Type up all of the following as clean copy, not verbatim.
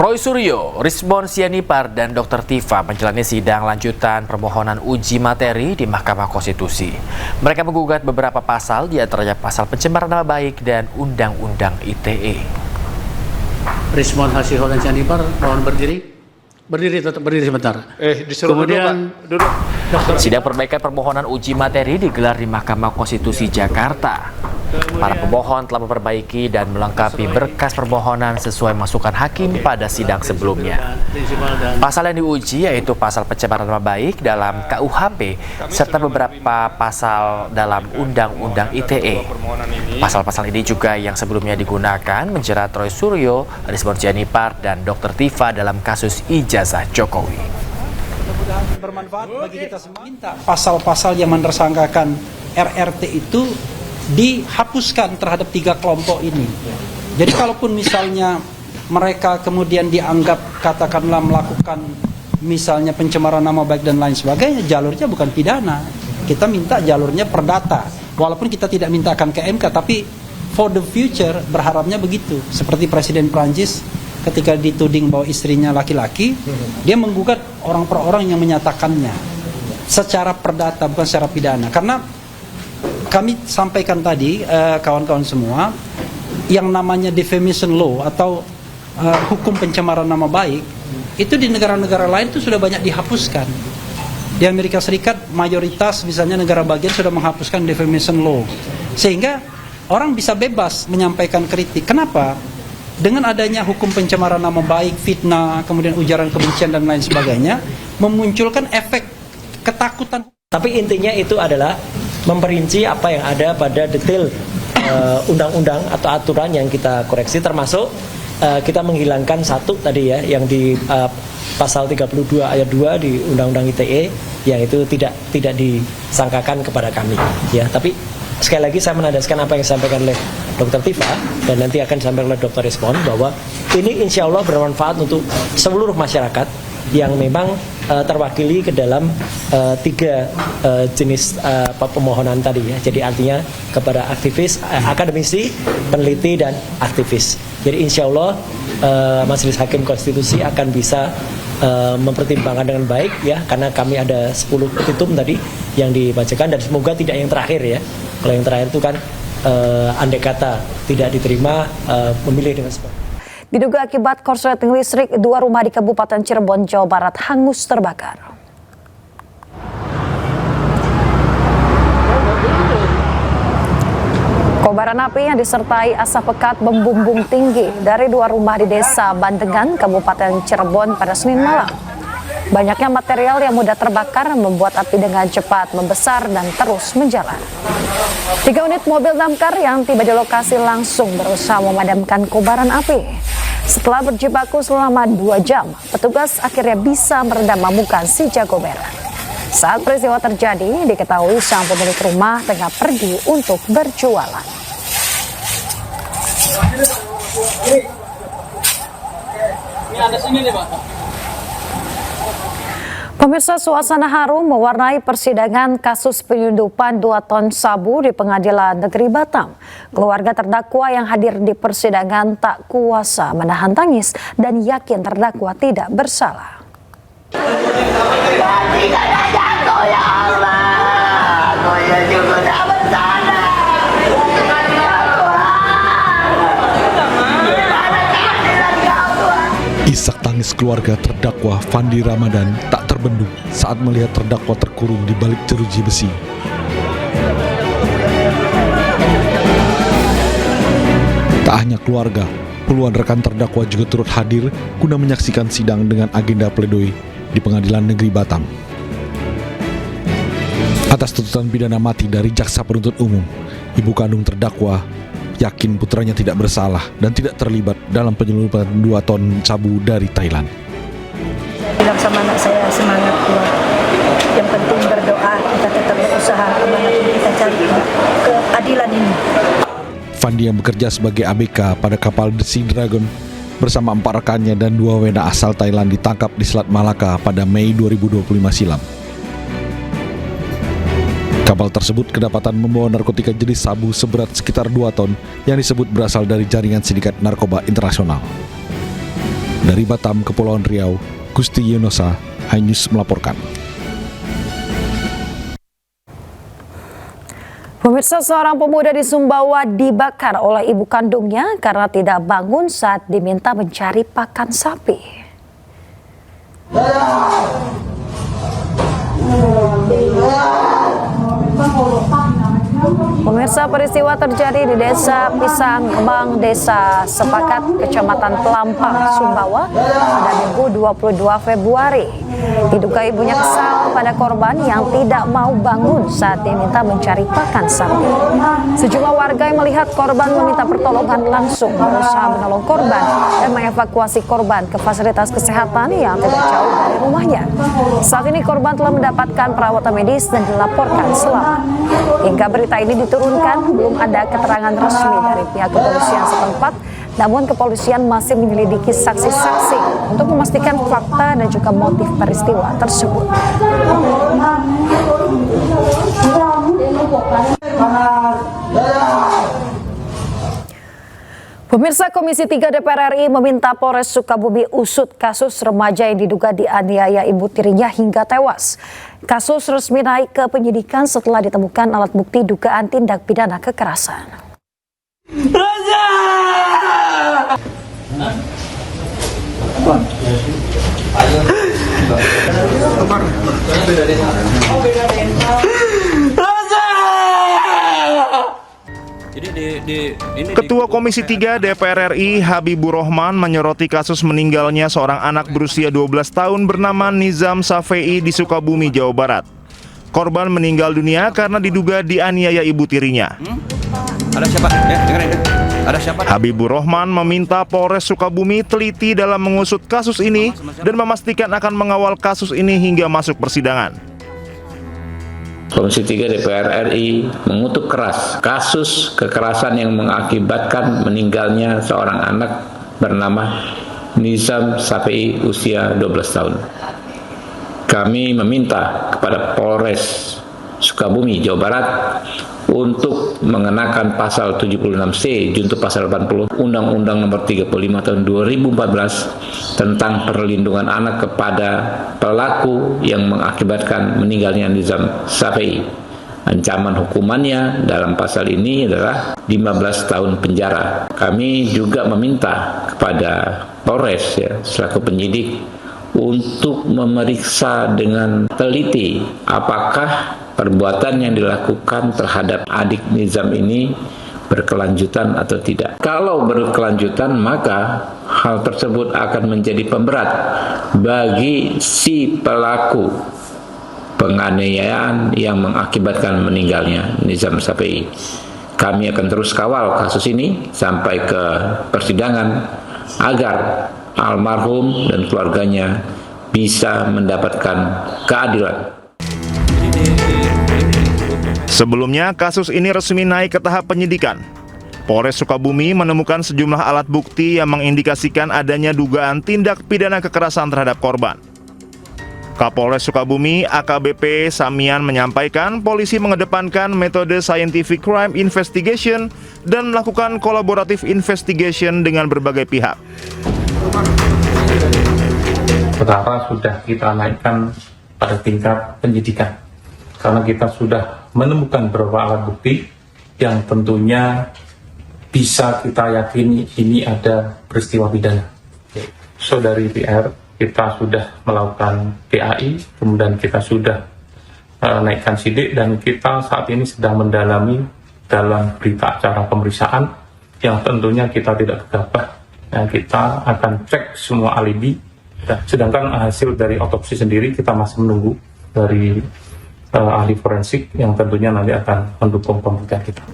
Troy Suryo, Rismon Sianipar, dan Dr. Tifa menjalani sidang lanjutan permohonan uji materi di Mahkamah Konstitusi. Mereka menggugat beberapa pasal, di antaranya pasal pencemaran nama baik dan Undang-Undang ITE. Rismon Hasihol dan Sianipar, mohon berdiri. Tetap berdiri sebentar. Kemudian duduk. Sidang perbaikan permohonan uji materi digelar di Mahkamah Konstitusi Jakarta. Para pemohon telah memperbaiki dan melengkapi berkas permohonan sesuai masukan hakim pada sidang sebelumnya. Pasal yang diuji yaitu pasal pencemaran nama baik dalam KUHP serta beberapa pasal dalam Undang-Undang ITE. Pasal-pasal ini juga yang sebelumnya digunakan menjerat Troy Suryo, Rismon Sianipar, dan Dr. Tifa dalam kasus ijazah Jokowi. Bermanfaat bagi kita semua. Minta pasal-pasal yang menersangkakan RRT itu dihapuskan terhadap 3 kelompok ini. Jadi kalaupun misalnya mereka kemudian dianggap katakanlah melakukan misalnya pencemaran nama baik dan lain sebagainya, jalurnya bukan pidana. Kita minta jalurnya perdata. Walaupun kita tidak mintakan ke MK, tapi for the future berharapnya begitu. Seperti Presiden Prancis ketika dituding bahwa istrinya laki-laki, dia menggugat orang per orang yang menyatakannya secara perdata bukan secara pidana. Karena kami sampaikan tadi, kawan-kawan semua, yang namanya defamation law atau hukum pencemaran nama baik, itu di negara-negara lain itu sudah banyak dihapuskan. Di Amerika Serikat, mayoritas misalnya negara bagian sudah menghapuskan defamation law. Sehingga orang bisa bebas menyampaikan kritik. Kenapa? Dengan adanya hukum pencemaran nama baik, fitnah, kemudian ujaran kebencian dan lain sebagainya, memunculkan efek ketakutan. Tapi intinya itu adalah memperinci apa yang ada pada detail undang-undang atau aturan yang kita koreksi, termasuk kita menghilangkan satu tadi ya, yang di pasal 32 ayat 2 di Undang-Undang ITE, yang itu tidak disangkakan kepada kami ya. Tapi sekali lagi saya menandaskan apa yang disampaikan oleh Dr. Tifa dan nanti akan disampaikan oleh Dr. Rismon, bahwa ini insya Allah bermanfaat untuk seluruh masyarakat yang memang terwakili ke dalam 3 jenis pemohonan tadi ya. Jadi artinya kepada aktivis, akademisi, peneliti, dan aktivis. Jadi insya Allah Majelis Hakim Konstitusi akan bisa mempertimbangkan dengan baik ya, karena kami ada 10 petitum tadi yang dibacakan, dan semoga tidak yang terakhir ya. Kalau yang terakhir itu kan andai kata tidak diterima, memilih dengan sebab. Diduga akibat korsleting listrik, 2 rumah di Kabupaten Cirebon, Jawa Barat hangus terbakar. Kobaran api yang disertai asap pekat membumbung tinggi dari 2 rumah di Desa Bandengan, Kabupaten Cirebon pada Senin malam. Banyaknya material yang mudah terbakar membuat api dengan cepat membesar dan terus menjalar. 3 unit mobil damkar yang tiba di lokasi langsung berusaha memadamkan kobaran api. Setelah berjibaku selama 2 jam, petugas akhirnya bisa meredam amukan si jago merah. Saat peristiwa terjadi, diketahui sang pemilik rumah tengah pergi untuk berjualan. Pemirsa, suasana haru mewarnai persidangan kasus penyelundupan 2 ton sabu di Pengadilan Negeri Batam. Keluarga terdakwa yang hadir di persidangan tak kuasa menahan tangis dan yakin terdakwa tidak bersalah. Isak tangis keluarga terdakwa Fandi Ramadan tak terbendung saat melihat terdakwa terkurung di balik jeruji besi. Tak hanya keluarga, puluhan rekan terdakwa juga turut hadir guna menyaksikan sidang dengan agenda pledoi di Pengadilan Negeri Batam. Atas tuntutan pidana mati dari jaksa penuntut umum, ibu kandung terdakwa yakin putranya tidak bersalah dan tidak terlibat dalam penyelundupan 2 ton sabu dari Thailand. Saya bilang sama anak saya, semangat keluar. Yang penting berdoa, kita tetap berusaha kemanapun kita cari keadilan ini. Fandi yang bekerja sebagai ABK pada kapal The Sea Dragon bersama 4 rekannya dan 2 WNA asal Thailand ditangkap di Selat Malaka pada Mei 2025 silam. Kapal tersebut kedapatan membawa narkotika jenis sabu seberat sekitar 2 ton yang disebut berasal dari jaringan sindikat narkoba internasional. Dari Batam, Kepulauan Riau, Gusti Yunosa, iNews melaporkan. Pemirsa, seorang pemuda di Sumbawa dibakar oleh ibu kandungnya karena tidak bangun saat diminta mencari pakan sapi. Pemirsa, peristiwa terjadi di Desa Pisang Kembang, Desa Sepakat, Kecamatan Pelampang, Sumbawa pada Minggu 22 Februari. Diduga ibunya kesal pada korban yang tidak mau bangun saat diminta mencari pakan sapi. Sejumlah warga yang melihat korban meminta pertolongan langsung berusaha menolong korban dan mengevakuasi korban ke fasilitas kesehatan yang tidak jauh dari rumahnya. Saat ini korban telah mendapatkan perawatan medis dan dilaporkan selamat. Hingga berita ini diturunkan, belum ada keterangan resmi dari pihak kepolisian setempat, namun kepolisian masih menyelidiki saksi-saksi untuk memastikan fakta dan juga motif peristiwa tersebut. Pemirsa, Komisi 3 DPR RI meminta Polres Sukabumi usut kasus remaja yang diduga dianiaya ibu tirinya hingga tewas. Kasus resmi naik ke penyidikan setelah ditemukan alat bukti dugaan tindak pidana kekerasan. Ketua Komisi 3 DPR RI Habibur Rahman menyoroti kasus meninggalnya seorang anak berusia 12 tahun bernama Nizam Safei di Sukabumi, Jawa Barat. Korban meninggal dunia karena diduga dianiaya ibu tirinya. Ada siapa? Ya, dengerin. Ada siapa? Habibur Rahman meminta Polres Sukabumi teliti dalam mengusut kasus ini dan memastikan akan mengawal kasus ini hingga masuk persidangan. Komisi 3 DPR RI mengutuk keras kasus kekerasan yang mengakibatkan meninggalnya seorang anak bernama Nizam Safei usia 12 tahun. Kami meminta kepada Polres Sukabumi, Jawa Barat untuk mengenakan pasal 76C junto pasal 80 Undang-Undang Nomor 35 tahun 2014 tentang perlindungan anak kepada pelaku yang mengakibatkan meninggalnya Nizam Safei. Ancaman hukumannya dalam pasal ini adalah 15 tahun penjara. Kami juga meminta kepada Polres selaku penyidik untuk memeriksa dengan teliti apakah perbuatan yang dilakukan terhadap adik Nizam ini berkelanjutan atau tidak. Kalau berkelanjutan, maka hal tersebut akan menjadi pemberat bagi si pelaku penganiayaan yang mengakibatkan meninggalnya Nizam Safei. Kami akan terus kawal kasus ini sampai ke persidangan agar almarhum dan keluarganya bisa mendapatkan keadilan. Sebelumnya, kasus ini resmi naik ke tahap penyidikan. Polres Sukabumi menemukan sejumlah alat bukti yang mengindikasikan adanya dugaan tindak pidana kekerasan terhadap korban. Kapolres Sukabumi AKBP Samian menyampaikan polisi mengedepankan metode scientific crime investigation dan melakukan collaborative investigation dengan berbagai pihak. Perkara sudah kita naikkan pada tingkat penyidikan karena kita sudah menemukan beberapa alat bukti yang tentunya bisa kita yakini ini ada peristiwa pidana. So dari PR kita sudah melakukan PAI, kemudian kita sudah naikkan sidik dan kita saat ini sedang mendalami dalam berita acara pemeriksaan yang tentunya kita tidak gegabah. Kita akan cek semua alibi. Sedangkan hasil dari otopsi sendiri kita masih menunggu dari ahli forensik yang tentunya nanti akan mendukung pembuktian kita.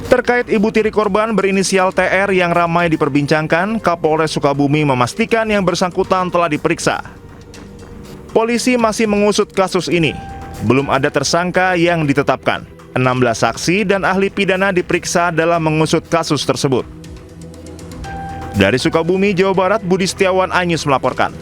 Terkait ibu tiri korban berinisial TR yang ramai diperbincangkan, Kapolres Sukabumi memastikan yang bersangkutan telah diperiksa. Polisi masih mengusut kasus ini. Belum ada tersangka yang ditetapkan. 16 saksi dan ahli pidana diperiksa dalam mengusut kasus tersebut. Dari Sukabumi, Jawa Barat, Budi Setiawan, iNews melaporkan.